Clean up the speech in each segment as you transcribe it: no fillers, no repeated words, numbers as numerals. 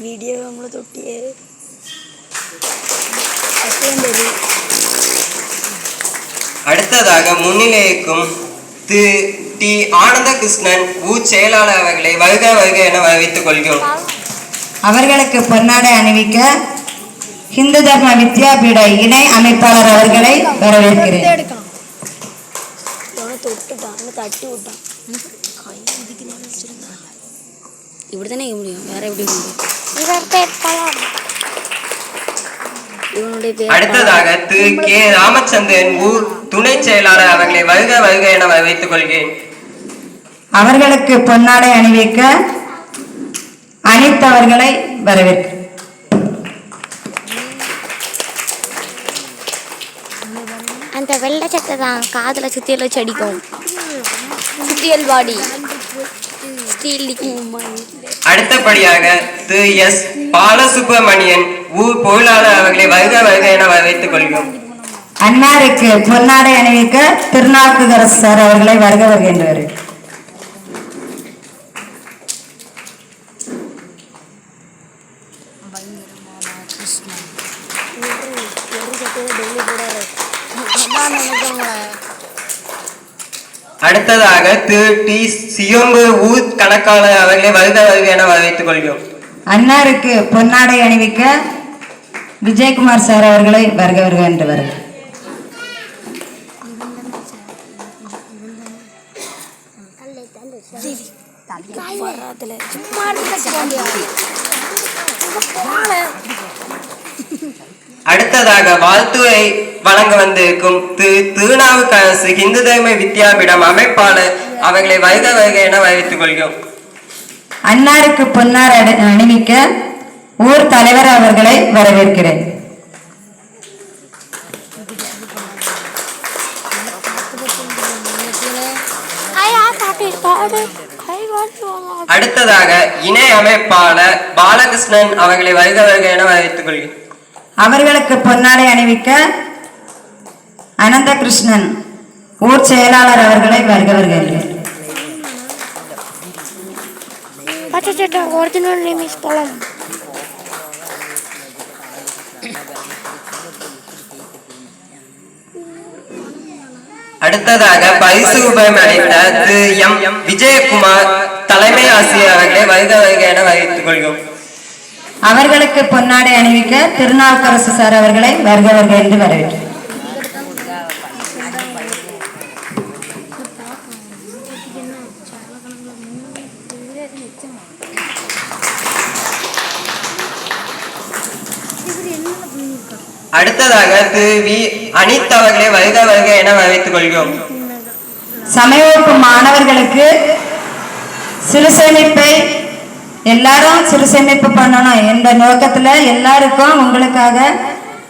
Video நம்மளை தொட்டியே அடுத்ததாக முன்னிலைக்கும் திரு D ஆனந்த கிருஷ்ணன் செயலாளர் அவர்களை வருக வருக என வரவேற்றுக் கொள்கிறோம். அவர்களுக்கு பொன்னாடை அணிவிக்க இந்து தர்ம வித்யாபீட இணை அமைப்பாளர் அவர்களை வரவேற்கிறேன். இப்படித்தானே முடியும், வேற எப்படி முடியும்? அடுத்ததாக திரு கே ராமச்சந்திரன் துணை செயலாளர் அவர்களை வருக வருக என வரவேற்றுக் கொள்கிறேன். அவர்களுக்கு பொன்னாடை அணிவிக்க அனைத்தவர்களை வரவேற்கிறேன். அந்த வெள்ளை சட்டை தான் காதுல சுத்தியல் வச்சு அடிக்கும். சுத்தியல் பாடி அடுத்தபடியாக திரு எஸ் பாலசுப்ரமணியன் பொருளாளர் அவர்களை வருக வருக என வரவேற்றுக் கொள்கிறோம். அன்னாருக்கு பொன்னாடை அணிவிக்க திருநாவுக்கரசு சார் அவர்களை வருக வருகின்றனர். அடுத்ததாக திரு டி சியம்பு கணக்காளர் அவர்களை வருக வருக என வரவேற்றுக் கொள்கிறோம். அன்னாருக்கு பொன்னாடை அணிவிக்க விஜயகுமார் சார் அவர்களை வருக வருக என்று வருக. அடுத்ததாக வாழ்த்துறை வழங்க வந்திருக்கும் திரு திருநாவுக்கரசு இந்து தர்ம வித்யாபீடம் அமைப்பாளர் அவர்களை வருக வருக என வரவேற்றுக் கொள்கிறோம். அன்னாருக்கு பொன்னார் அணிவிக்க ஊர் தலைவர் அவர்களை வரவேற்கிறேன். அடுத்ததாக இணை அமைப்பாளர் பாலகிருஷ்ணன் அவர்களை வருக வருக என வரவேற்றுக் கொள்கிறேன். அவர்களுக்கு பொன்னாடை அணிவிக்க அனந்த கிருஷ்ணன் ஊர் செயலாளர் அவர்களை வருக வருகிறேன். அடுத்ததாக பரிசு உபயம் அளித்த திரு எம் விஜயகுமார் தலைமை ஆசிரியர் அவர்களை வருக வருக என வரவேற்றுக் கொள்கிறோம். அவர்களுக்கு பொன்னாடை அணிவிக்க திருநாவுக்கரசு சார் அவர்களை வருக வருக என்று வரவேற்று. அடுத்ததாக திரு வி அனித் அவர்களை வருக வருக என வரவேற்றுக் கொள்கிறோம். சமயவகுப்பு மாணவர்களுக்கு சிறு சேமிப்பை எல்லாரும் சிறு சேமிப்பு பண்ணணும் என்ற நோக்கத்துல எல்லாருக்கும் உங்களுக்காக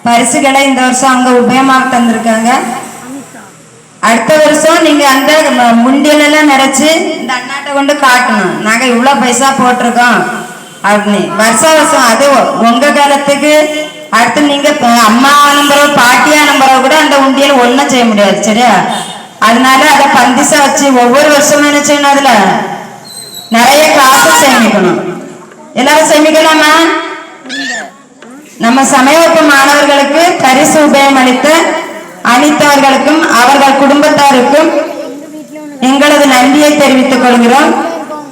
பரிசுகளை இந்த வருஷம் அவங்க உபயமாக தந்திருக்காங்க. அடுத்த வருஷம் நீங்க அந்த முண்டியெல்லாம் நிறைச்சு இந்த அண்ணாட்டை கொண்டு காட்டணும், நாங்க இவ்வளவு பைசா போட்டிருக்கோம் அப்படின்னு வருஷம் அது உங்க காலத்துக்கு. அடுத்து நீங்க அம்மா நம்பரோ பாட்டியா நம்பரோ கூட அந்த உண்டியல் ஒன்றும் செய்ய முடியாது, சரியா? அதனால அதை பந்திசா வச்சு ஒவ்வொரு வருஷமும் என்ன செய்யணும், அதுல நிறைய காசு சேமிக்கணும். எல்லாரும் சேமிக்கலாமா? நம்ம சமயவகுப்பு மாணவர்களுக்கு பரிசு உபயம் அளித்த அளித்தவர்களுக்கும் அவர்கள் குடும்பத்தாருக்கும் எங்களது நன்றியை தெரிவித்துக் கொள்கிறோம்.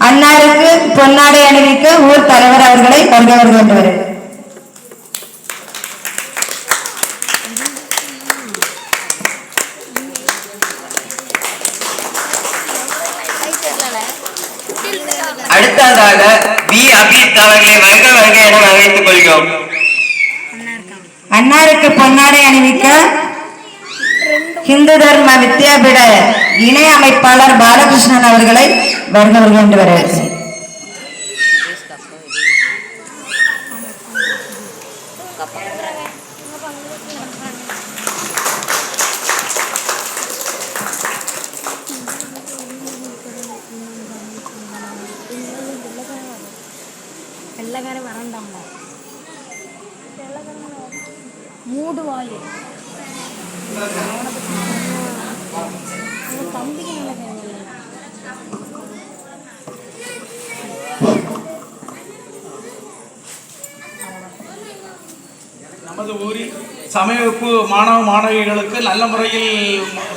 அன்னாருக்கு பொன்னாடை அணிவிக்க ஊர் தலைவர் அவர்களை வருக வருக என்று வருகிறேன். அடுத்ததாக வி அபித் அவர்களை வருக வருக என வரவேற்றுக் கொள்கிறோம். அன்னாருக்கு பொன்னாடை அணிவிக்க இந்து தர்ம வித்யாபீட இணை அமைப்பாளர் பாலகிருஷ்ணன் அவர்களை வருக வருக என்று வரவேற்கிறேன். மூடு வாயு தம்பிக்கு சமய வகுப்பு மாணவ மாணவிகளுக்கு நல்ல முறையில்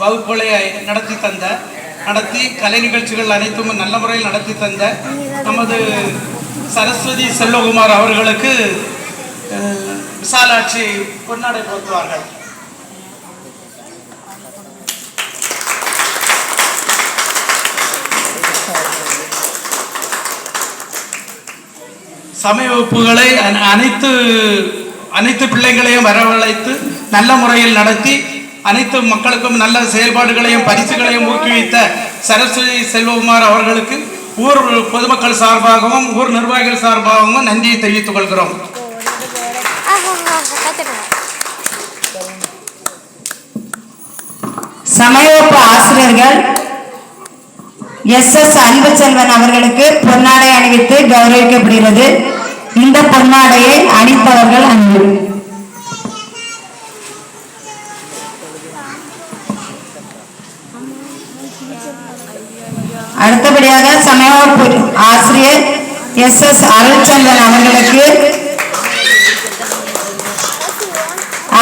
வகுப்புகளை நடத்தி கலை நிகழ்ச்சிகள் அனைத்தும் நல்ல முறையில் நடத்தி தந்த நமது சரஸ்வதி செல்வகுமார் அவர்களுக்கு விசாலாட்சி பொன்னாடை போர்த்துவார்கள். சமய வகுப்புகளை அனைத்து பிள்ளைகளையும் வரவழைத்து நல்ல முறையில் நடத்தி அனைத்து மக்களுக்கும் நல்ல செயல்பாடுகளையும் பரிசுகளையும் ஊக்குவித்த சரஸ்வதி செல்வகுமார் அவர்களுக்கு ஊர் பொதுமக்கள் சார்பாகவும் ஊர் நிர்வாகிகள் சார்பாகவும் நன்றியை தெரிவித்துக் கொள்கிறோம். சமயவகுப்பு ஆசிரியர்கள் SS அன்புச்செல்வன் அவர்களுக்கு பொன்னாடை அணிவித்து கௌரவிக்கப்படுகிறது. இந்த பொன்னாடையை அணிந்தவர்கள் அன்பு. அடுத்தபடியாக சமயவகுப்பு ஆசிரியர் SS அருள்சந்திரன் அவர்களுக்கு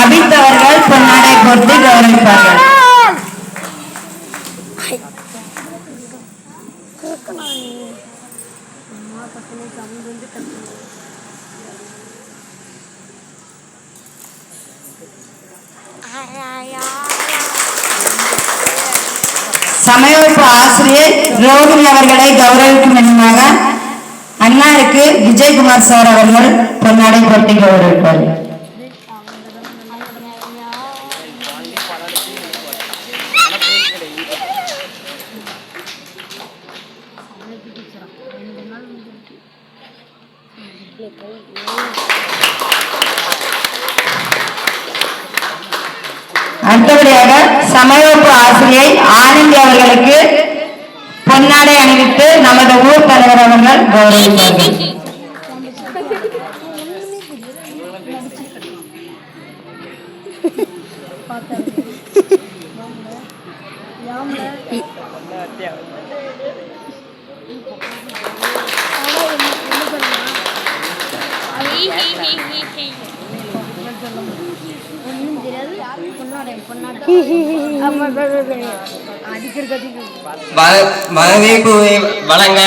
அபித்தவர்கள் பொன்னாடை போட்டு கௌரவிப்பார்கள். சமயவகுப்பு ஆசிரியர் ரோகிணி அவர்களை கௌரவிக்கும் விதமாக அன்னாருக்கு விஜயகுமார் சார் அவர்கள் பொன்னாடை போட்டி கௌரவிப்பார். அடுத்தபடியாக சமயவகுப்பு ஆசிரியை ஆனந்தி அவர்களுக்கு பொன்னாடை அணிவித்து நமது ஊர் தலைவர் அவர்கள் கௌரவிப்பார்கள். வரவேற்புரை வழங்க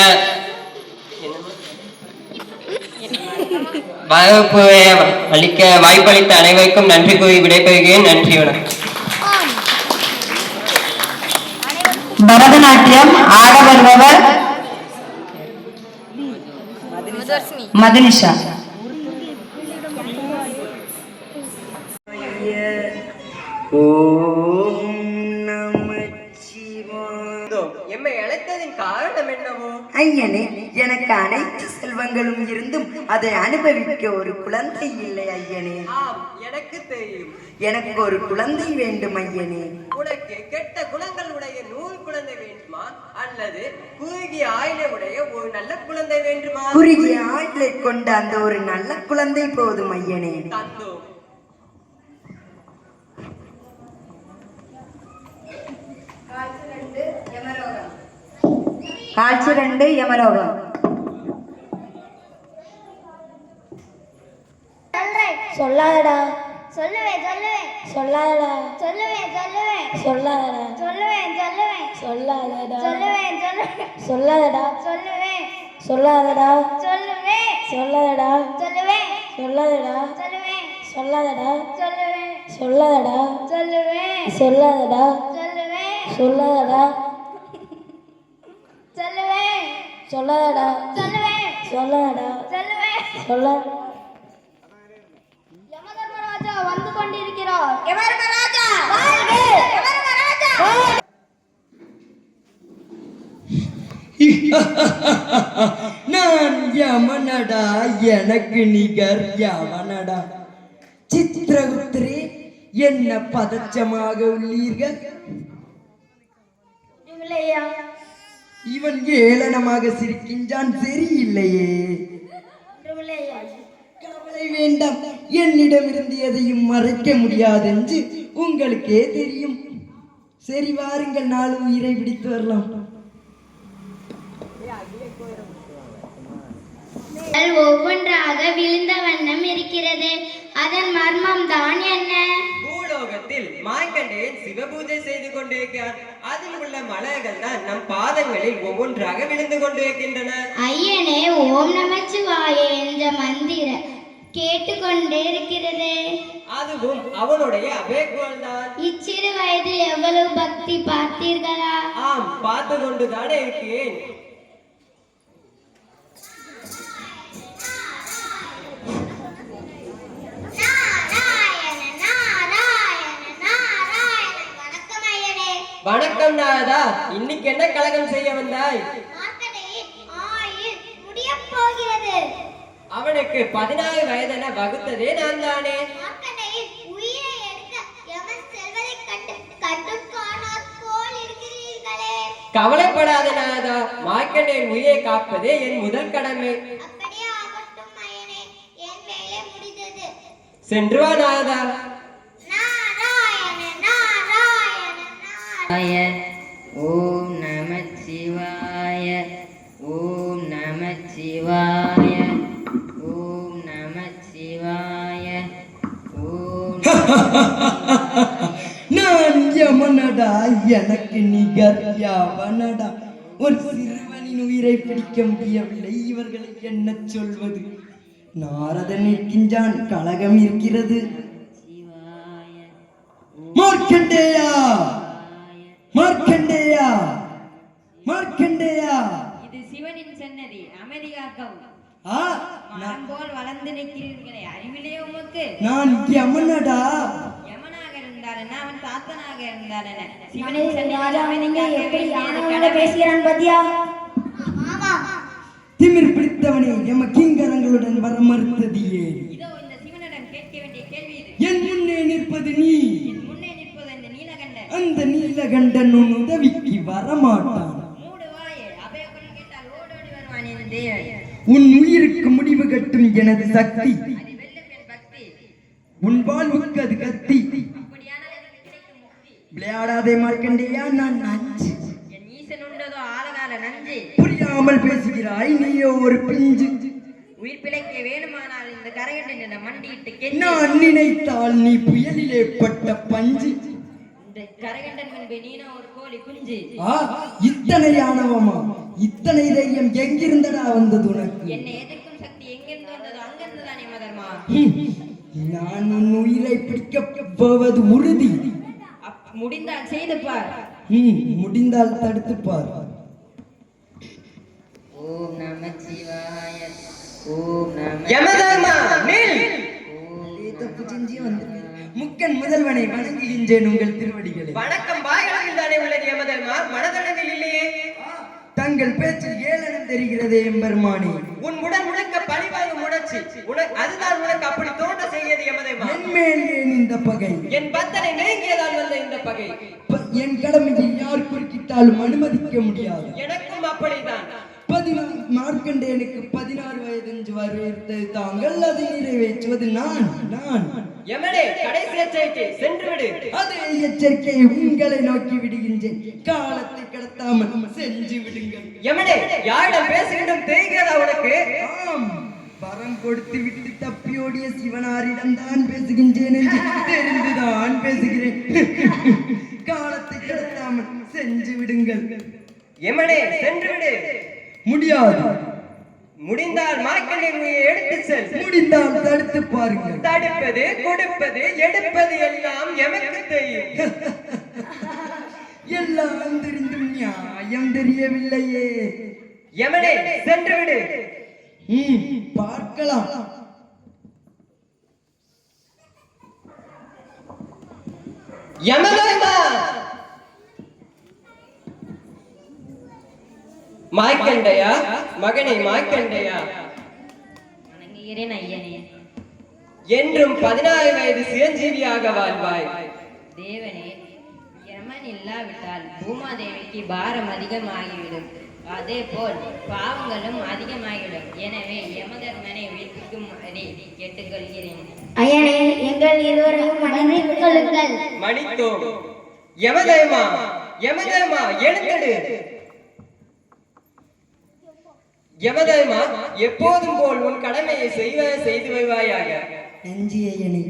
வரவேற்புரை அளிக்க வாய்ப்பளித்த அனைவருக்கும் நன்றி கூறி விடைபெறுகிறேன். நன்றி, வணக்கம். பரதநாட்டியம் ஆட வருபவர் மதுனிஷா. எம்மை அழைத்ததின் காரணம் என்னவோ? ஐயனே, எனக்கு அனைத்து செல்வங்களும் இருந்தும் அதை அனுபவிக்க ஒரு குழந்தை இல்லை ஐயனே. எனக்கு தெரியும். எனக்கு ஒரு குழந்தை வேண்டும் ஐயனே. உனக்கு கெட்ட குணங்கள் உடைய 100 குழந்தை வேண்டுமா, அல்லது குறுகிய ஆயுளை உடைய ஒரு நல்ல குழந்தை வேண்டுமா? குறுகிய ஆயுளை கொண்ட அந்த ஒரு நல்ல குழந்தை போதும் ஐயனே. தந்தோம். காட்சி 2 யமலோகம். சொல்லாதடா. சொல்லுவேன் சொல்லாதடா. சொல்லுவேன் சொல்லாதடா. சொல்லுவேன் சொல்லாதடா. சொல்லுவேன் சொல்லாதடா. சொல்லுவேன் சொல்லாதடா. சொல்லுவேன் சொல்லாதடா. சொல்லுவேன் சொல்லாதடா. சொல்லுவேன் சொல்லாதடா. சொல்லுவேன் சொல்லாதடா. சொல்லுவேன் சொல்லாதடா. சொல்லுவேன் சொல்லாதடா. சொல்லுவேன் சொல்லாதடா. சொல்லுவேன் சொல்ல யமதர்மராஜா வந்து கொண்டிருக்கிறார். யமதர்மராஜா நான் யமனடா, எனக்கு நிகர் யமனடா. சித்திரகுப்தரே, என்ன பதச்சமாக உள்ளீர்கள்? இவன் ஏளனமாக சிரிக்கின்றான், சரியில்லையே. கவலை வேண்டாம், என்னிடமிருந்து எதையும் மறைக்க முடியாதென்று உங்களுக்கே தெரியும். சரி, வாருங்கள், 4 உயிரை பிடித்து வரலாம். ஒவ்வொன்றாக விழுந்த வண்ணம் இருக்கிறது. அதன் மர்மம் தான் என்ன? பூலோகத்தில் மார்க்கண்டேயன் சிவபூஜை செய்து கொண்டிருக்கிறான். அதில் உள்ள மலர்கள் தான் நம் பாதங்களில் ஒவ்வொன்றாக விழுந்து கொண்டிருக்கின்றன. ஐயனே, ஓம் நமச்சிவாய என்ற மந்திரம் கேட்டுக்கொண்டே இருக்கிறது. அதுவும் அவனுடைய அபேக்குவல் தான். இச்சிறு வயதில் எவ்வளவு பக்தி பார்த்தீர்களா? ஆம், பார்த்து கொண்டுதானே இருக்கேன். வணக்கம் நாரதா, இன்னைக்கு என்ன கலகம் செய்ய வந்தாய்? அவனுக்கு 16 வயதென வகுத்ததே நான் தானே. கவலைப்படாத நாரதா, மார்க்கண்டேயன் உயிரை காப்பதே என் முதல் கடமை. சென்று வா நாரதா. ஓம் நமச்சிவாய, ஓம் நமச்சிவாய, ஓம் நமச்சிவாய, ஓம். நான் யமனடா, எனக்கு நிகர் யாவனடா. ஒரு சிறுவனின் உயிரை பிடிக்க முடியவில்லை, இவர்களை என்ன சொல்வது? நாரதன் இருக்கின்றான், கலகம் இருக்கிறது. மார்க்கண்டேயா, மார்க்கண்டேயா, மார்க்கண்டேயா. இது சிவனின் சன்னதி, அமைதியாகவும். நான் போல் வளர்ந்து நிற்கிறீர்களே, அறிவிலே உமக்கு? நான் யமனடா. யமனாக இருந்தால் என்ன, அவன் தாத்தனாக இருந்தால் என்ன? பேசுகிறான் பத்தியா? திமிர் பிடித்தவனே, எம கிங்கரங்களுடன் வர மறுத்ததியே. இதோ இந்த சிவனிடம் கேட்க வேண்டிய கேள்வி இது. என் முன்னே நிற்பது நீ. முன்னே நிற்பது இந்த நீலகண்டன். அந்த நீலகண்டன் உன் உதவிக்கு வரமாட்டான். மூடு வாயே, அபயக்குரல் கேட்டால் ஓடோடி வருவான் இந்த தேவன். உன் உயிருக்கு முடிவு கட்டும் எனது சக்தி, அது வெல்லும் என் பக்தி. உன் வாழ்வுக்கு அது கத்தி. அப்படியானால் எனக்கு கிடைக்கும் முக்தி. விளையாடாதே மார்க்கண்டேயா, நான் நஞ்சு. என் ஈசன் உண்டதோ ஆலகால நஞ்சு. புரியாமல் பேசுகிறாய், நீயோ ஒரு பிஞ்சு. உயிர் பிழைக்க வேணுமானால் இந்த கரகண்டன் மண்டியிட்டு கெஞ்சி. நான் நினைத்தால் நீ புயலிலே பட்ட பஞ்சு. இந்த கரகண்டன் முன்பு நீனோ ஒரு கோழி குஞ்சு. இத்தனை ஆணவமா, இத்தனை தைரியம் எங்கிருந்தடா வந்தது உனக்கு? என்னை எதிர்க்கும் சக்தி எங்கிருந்து வந்ததோ அங்கிருந்து தான் யமதர்மா. நான் உன் உயிரை பிடிக்க போவது உறுதி. முடிந்தால் செய்து பார். முடிந்தால் தடுத்து பார். ஓம் நமச்சிவாய, ஓம் நம. யமதர்மா நில். முக்கன் முதல்வனை வணங்குகின்றேன் உங்கள் திருவடிகளை. வணக்கம் வாய்களவில் தானே உள்ளது யமதர்மா, மனதளவில் இல்லையே. தங்கள் பேச்சில் ஏளனம் தெரிகிறதே எம்பெருமானே. உன் உடல் முழுக்க பழிவாங்கும் உணர்ச்சி, அதுதான் உனக்கு அப்படி தோன்ற செய்யது யமதர்மா. என் மேல் ஏன் இந்த பகை? என் பக்தனை நெருங்கியதால் வந்த இந்த பகை. என் கடமையில் யார் குறுக்கிட்டாலும் அனுமதிக்க முடியாது. எனக்கும் அப்படித்தான். மார்க்கண்டேயனுக்கு 16 வயது வரவேற்பது தாங்கள், அதை நிறைவேற்றுவது நான். யமனே, கடைசி எச்சரிக்கை, சென்று விடு. அதே எச்சரிக்கையை உங்களை நோக்கி விடுகின்றேன். காலத்தை கடத்தாமல் செஞ்சு விடுங்கள். யமனே, யாரிடம் பேசுகின்றும் தெரிகிறதா உனக்கு? ஆம், வரம் கொடுத்து விட்டு தப்பியோடிய சிவனாரிடம் தான் பேசுகின்றேன் என்று தெரிந்துதான் பேசுகிறேன். காலத்தை கடத்தாமல் செஞ்சு விடுங்கள். யமனே, சென்று விடு. முடியாது. முடிந்தால் மார்க்கண்டேயன் எடுத்து செல். முடிந்தால் தடுத்து பாருங்கள். தடுப்பது, கொடுப்பது, எடுப்பது எல்லாம் எமக்கு தெரியும். எல்லாம் தெரிந்தும் நியாயம் தெரியவில்லையே. யமனே, சென்று விடு. பார்க்கலாம். யமதர்மா, மார்க்கண்டேயா, மகனே மார்க்கண்டேயா, வணங்குகிறேன் ஐயனே. என்றும் 16 வயது சிரஞ்சீவியாக வாழ்வாய். தேவனே, யமன் இல்லாவிட்டால் பூமாதேவிக்கு பாரம் அதிகமாகிவிடும். அதே போல் பாவங்களும் அதிகமாகிவிடும். எனவே யமதர்மனை வீட்டுக்கும்படி கேட்டுக்கொள்கிறேன். ஐயனே, எங்கள் இருவரையும் மன்னித்துக் கொள்ளுங்கள். மன்னித்தோம். யமதர்மா, யமதர்மா, எழுந்திடு. யமதர்மா, எப்போதும் போல் உன் கடமையை செய்து வருவாயாக. நஞ்சியனை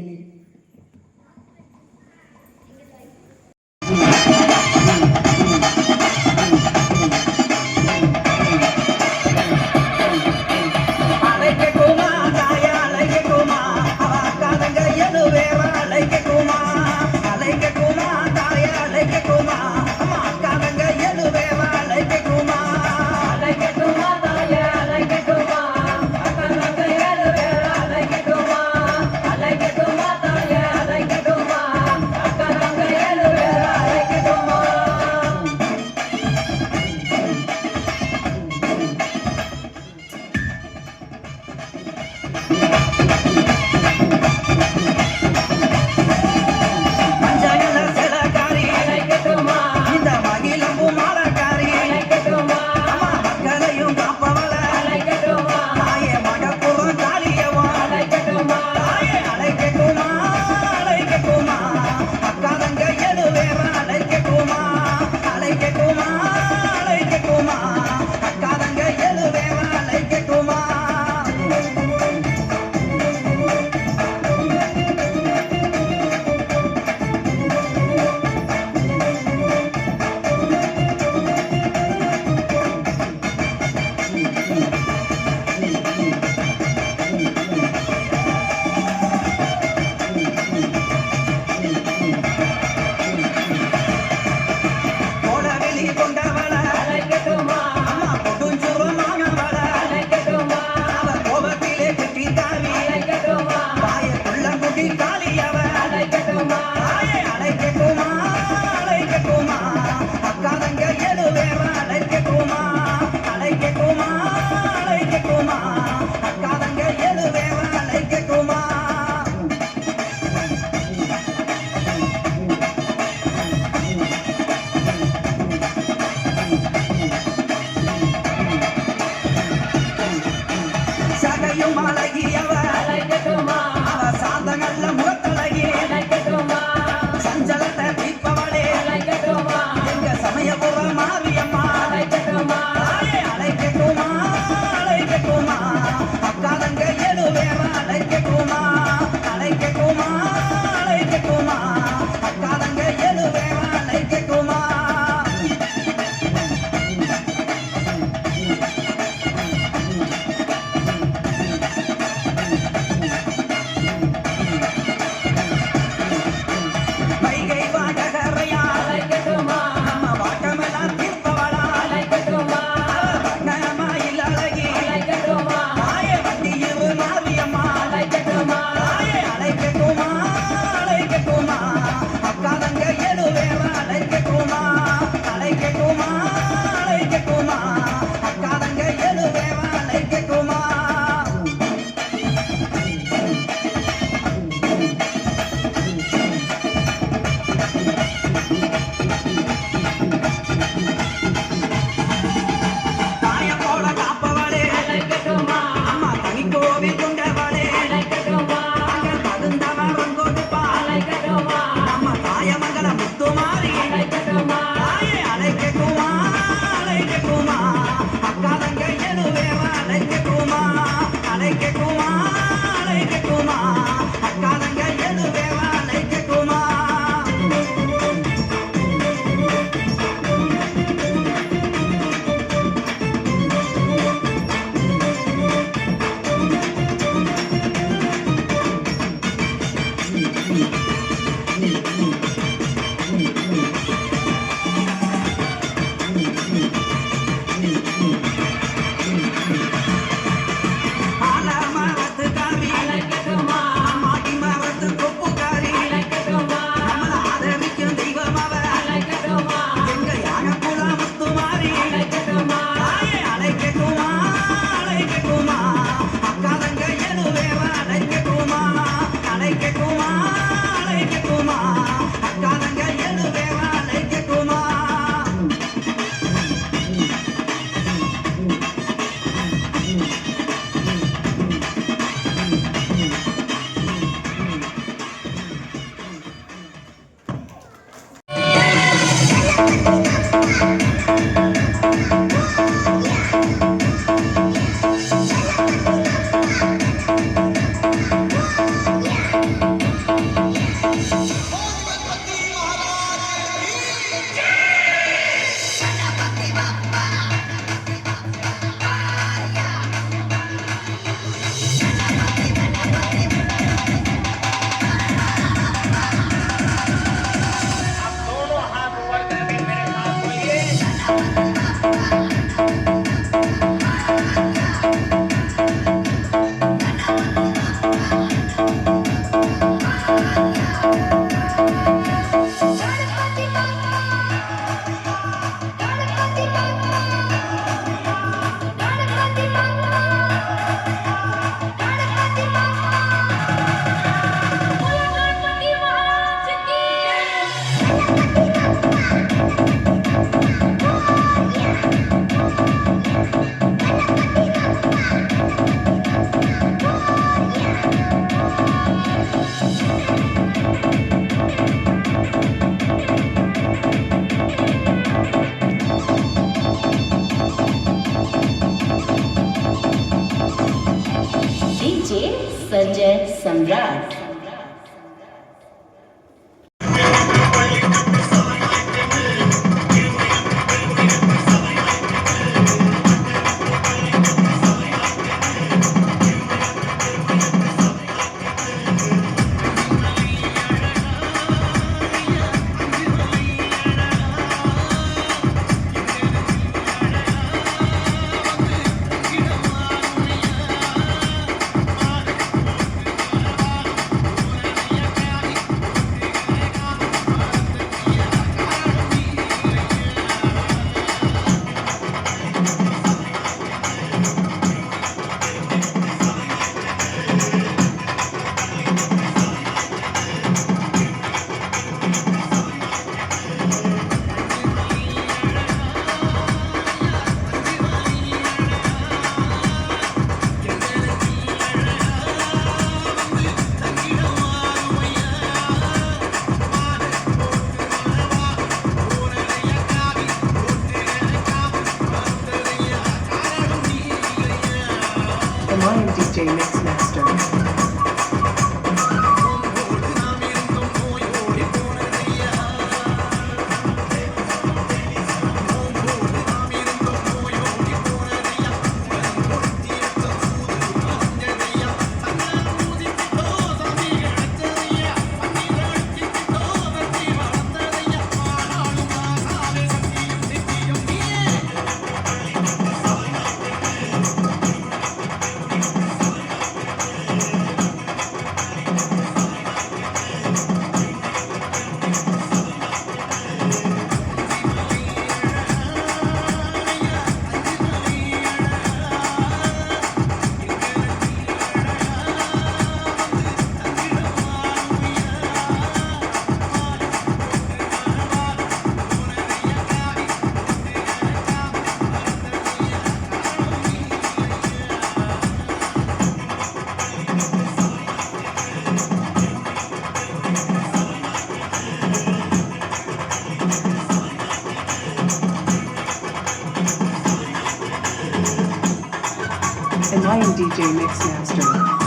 Lion DJ Mix Master.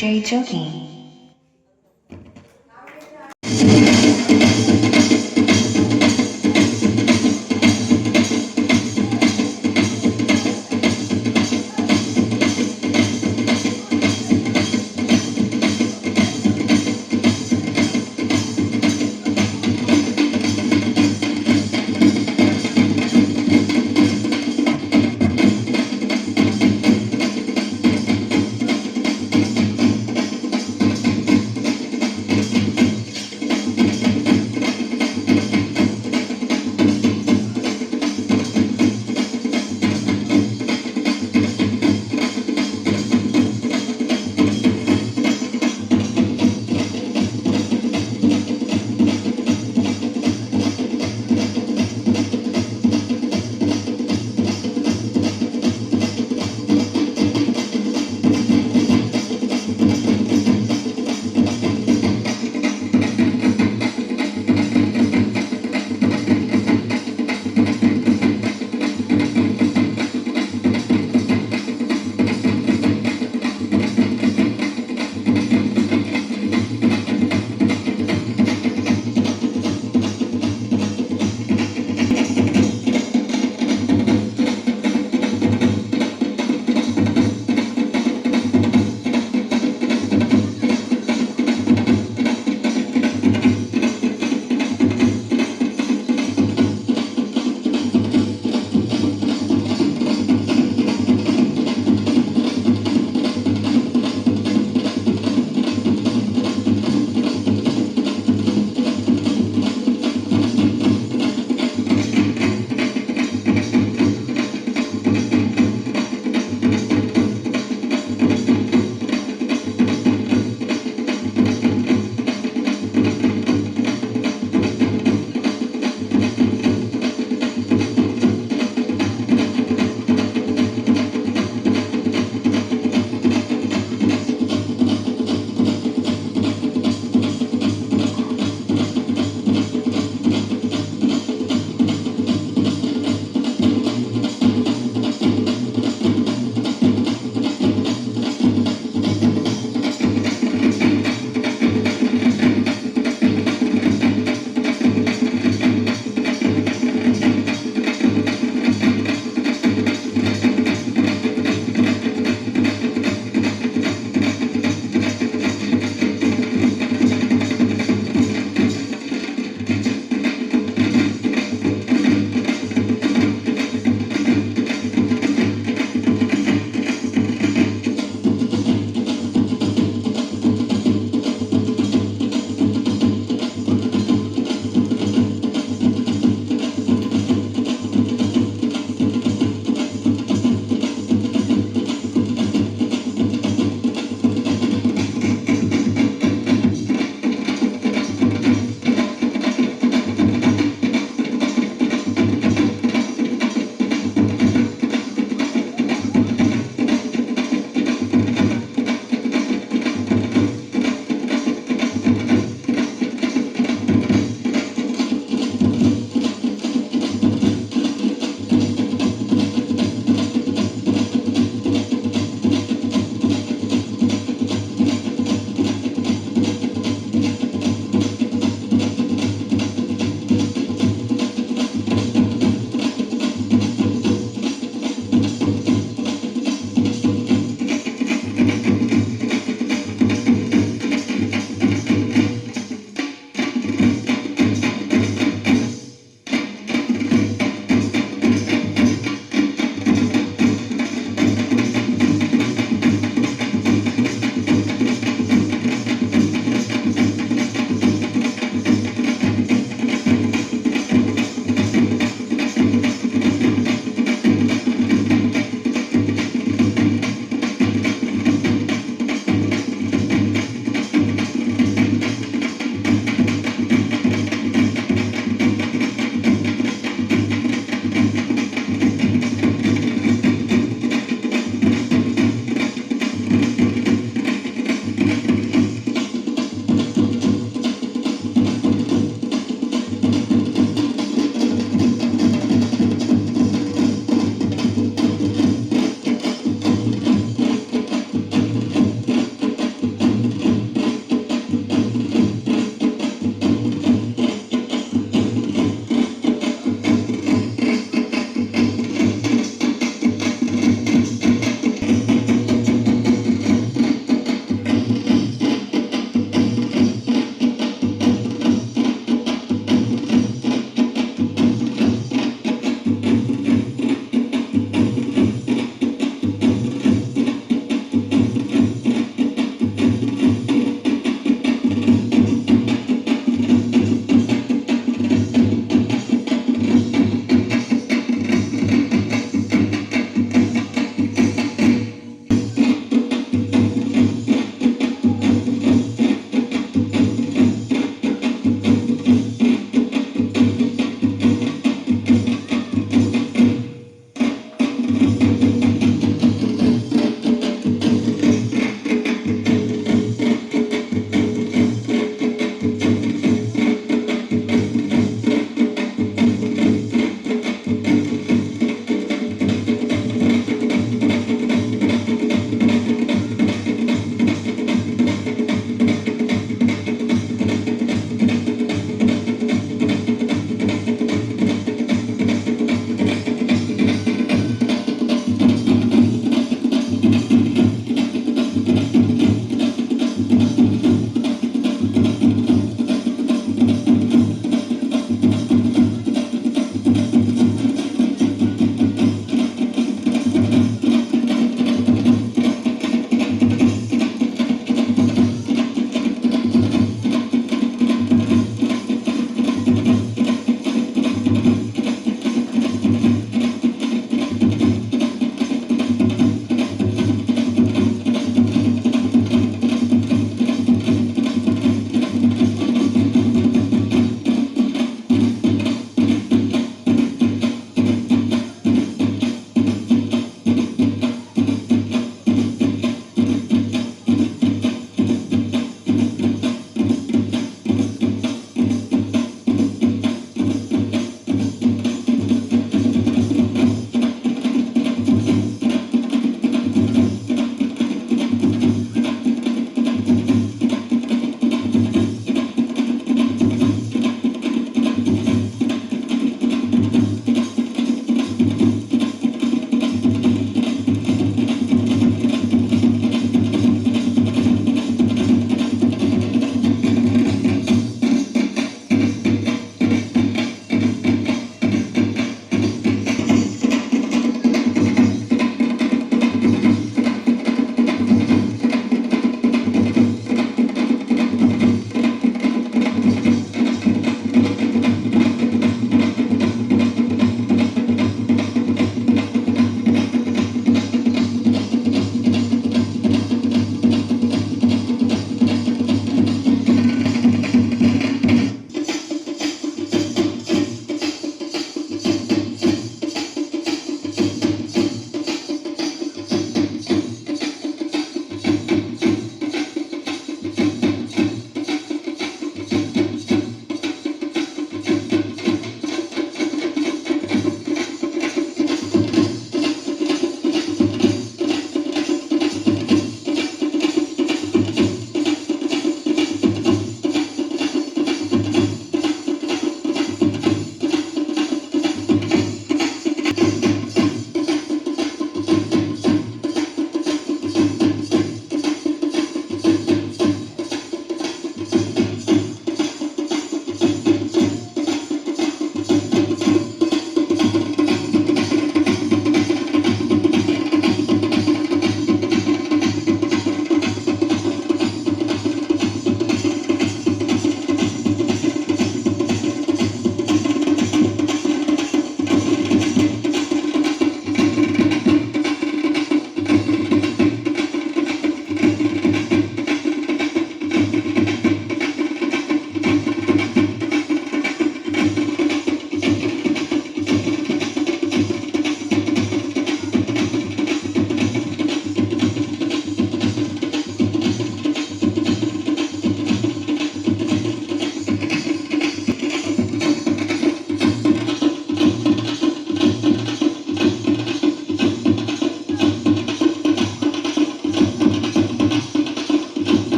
DJ Jogi.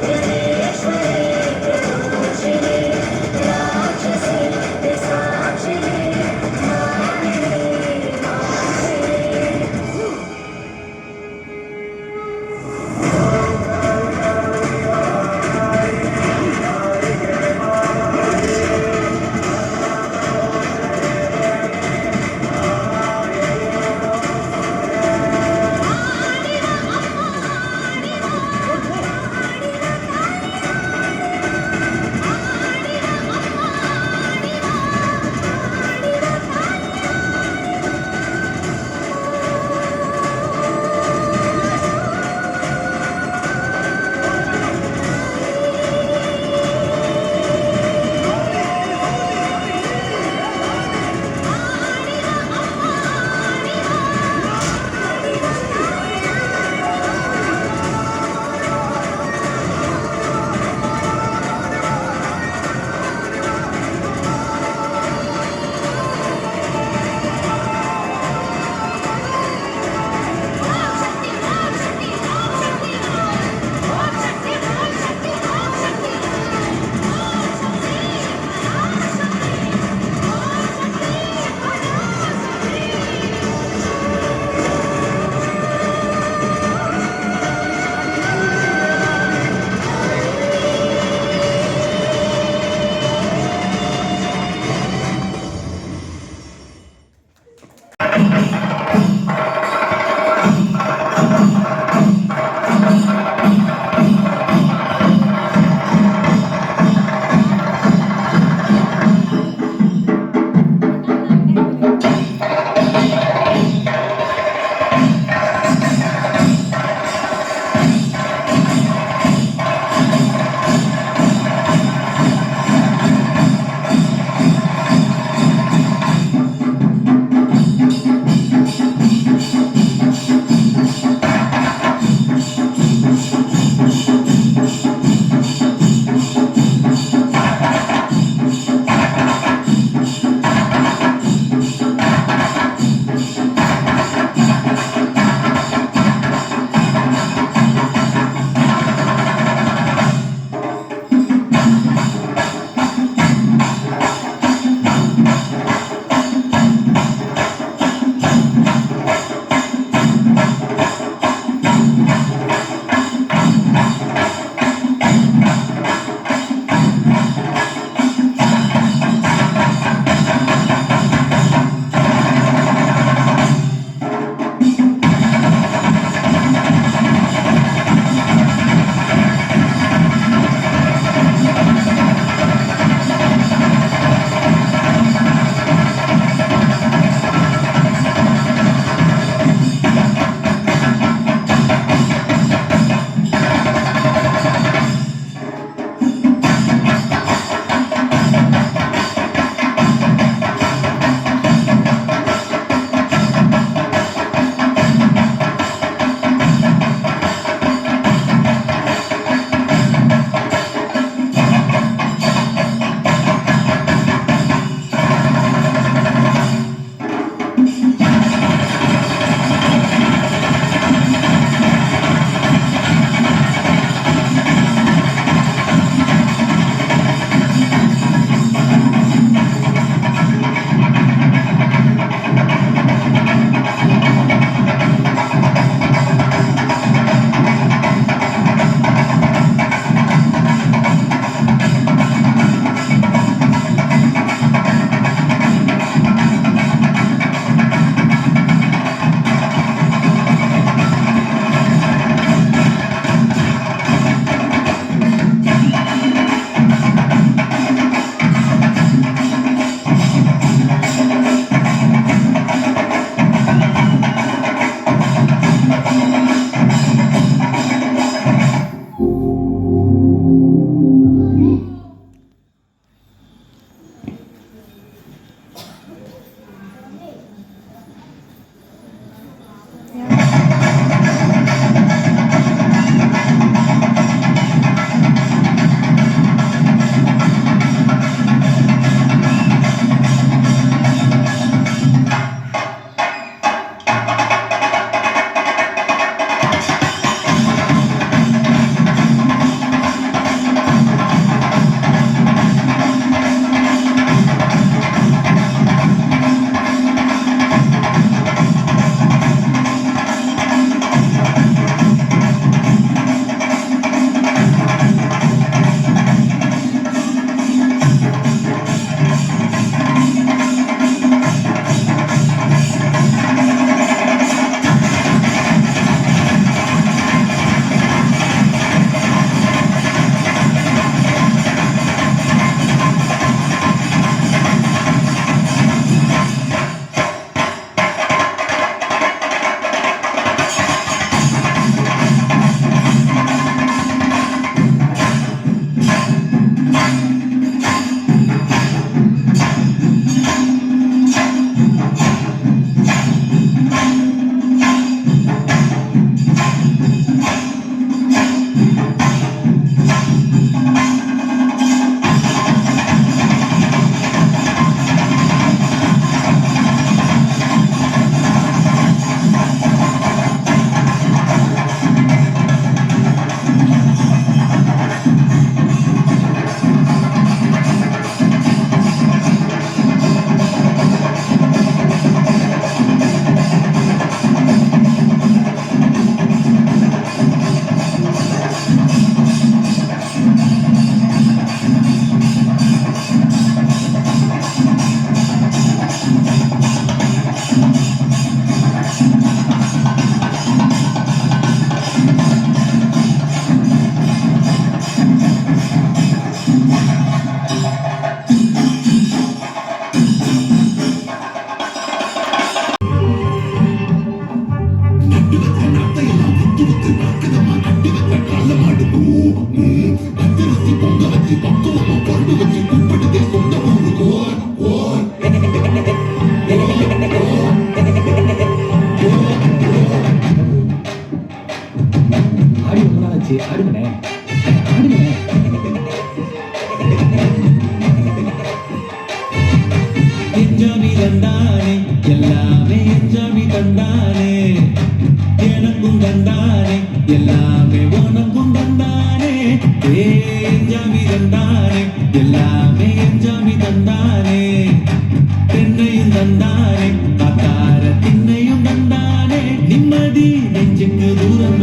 Gureshwari ஆடி ரொம்ப நாள் ஆச்சு, ஆடுங்கண்ணே ஆடுங்க. என்ஜாமி தந்தானே எல்லாமே என்ஜாமி தந்தானே எனக்கும் தந்தானே எல்லாமே உனக்கும் தந்தானே என்ஜாமி தந்தானே எல்லாமே என்ஜாமி தந்தானே தென்னையும் தந்தானே காத்தார திண்ணையும் தந்தானே நிம்மதி நெஞ்சுக்கு தூரம்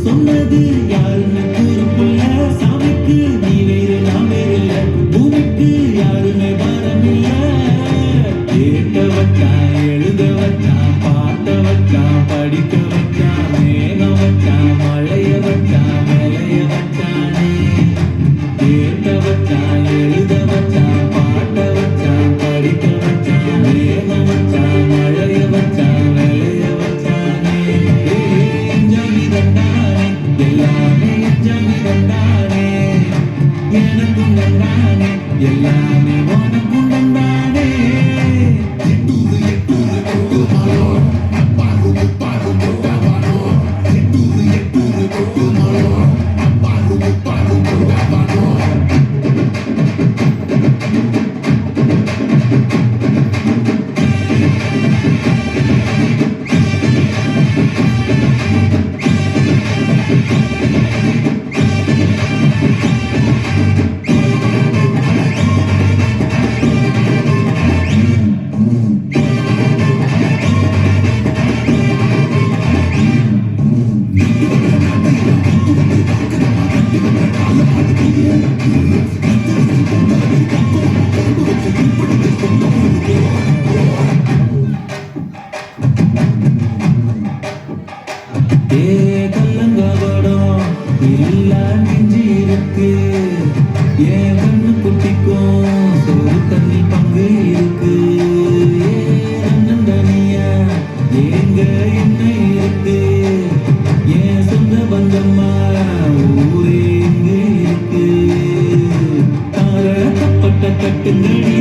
சொன்னது யாருன்னு கூறுக்குள்ள சாமிக்கு நீ வேறு நான் வேறு இல்ல பூமிக்கு யாருமே பாரம் இல்ல கேட்ட வச்சான் எழுத வச்சான் பாட்ட வச்சான் படிக்க வச்சான் மேகம் வச்சான் மழைய வச்சான் மேலைய வச்சானே கேட்ட வச்சான் எழுத வச்சான் பாட்ட வச்சான் படிக்க வச்சான் மேகம் வச்சான் மழைய வச்சான் மேலைய வச்சானே என்ஜாமி தந்தானே எல்லாமே என்ஜாமி தந்தானே எனக்கும் தந்தானே எல்லாமே உனக்கும் தந்தானே கல்லங்கபடம் எல்லாம் மிஞ்சி இருக்கு என் கண்ணு குட்டிக்கும் சோறு தண்ணி பங்கு இருக்கு தனியா எங்க என்ன இருக்கு என் சொந்த பந்தம்மா ஊரே எங்க இருக்கு தார தப்பட்ட கட்டுங்கடி